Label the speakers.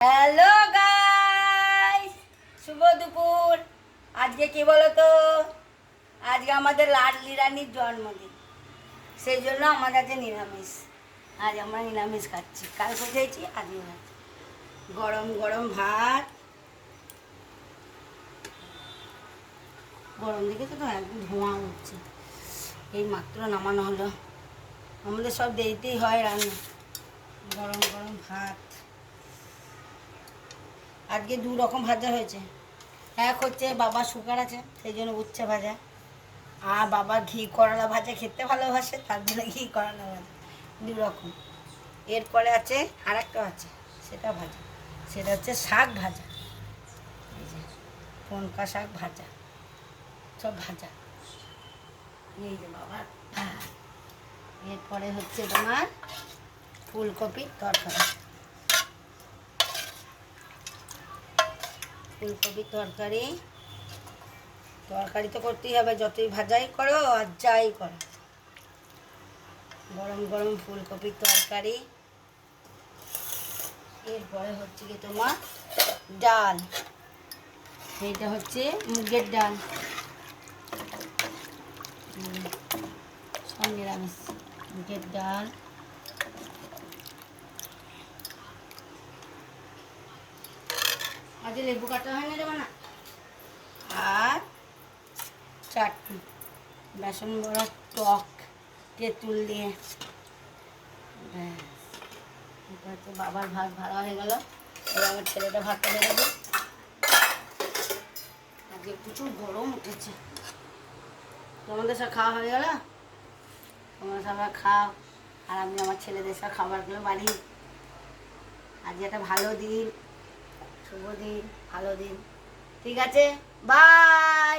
Speaker 1: Hello guys, শুভ দুপুর। আজকে কি বলো তো, আজকে আমাদের লাডলি রানীর জন্মদিন, সেই জন্য আমাদের কাছে নিরামিষ। আজ আমরা নিরামিষ খাচ্ছি, কালকে খেয়েছি, আজকে খাচ্ছি। গরম গরম ভাত, গরম দেখেছো তো একদম ধোঁয়া উঠছে। এই মাত্র নামানো হলো, আমাদের সব দেরিতেই হয় রান্না। গরম গরম ভাত, আজকে দু রকম ভাজা হয়েছে। এক হচ্ছে বাবা সুগার আছে, সেই জন্য উচ্ছে ভাজা, আর বাবা ঘি করলা ভাজা খেতে ভালোবাসে, তার জন্য ঘি করলা ভাজা, দু রকম। এরপরে আছে আর একটা আছে, সেটা ভাজা, সেটা হচ্ছে শাক ভাজা, এই যে পনকা শাক ভাজা, সব ভাজা, এই যে বাবা। এরপরে হচ্ছে তোমার ফুলকপির তরকারি, ফুলকপির তরকারি। তরকারি তো করতেই হবে, যতই ভাজাই করো আর যাই করো। গরম গরম ফুলকপির তরকারি। এরপরে হচ্ছে কি তোমার ডাল, এইটা হচ্ছে মুগের ডাল, সব নিরামিষ। মুগের ডাল, আজ লেবু কাটা হয় না যাবে না, আর চাটনি, বেসন বড়া, টক, তেঁতুল দিয়ে। ব্যাস, এটা হচ্ছে বাবার ভাত ভাড়া হয়ে গেল। এবার আমার ছেলেটা ভাতটা বেড়ে দিই। আজকে প্রচুর গরম উঠেছে। তোমাদের সব খাওয়া হয়ে গেল, তোমরা সবাই খাও, আর আমি আমার ছেলেদের সব খাবারগুলো বাড়ি। আজকে একটা ভালো দিন, শুভ দিন, ভালো দিন। ঠিক আছে, বাই।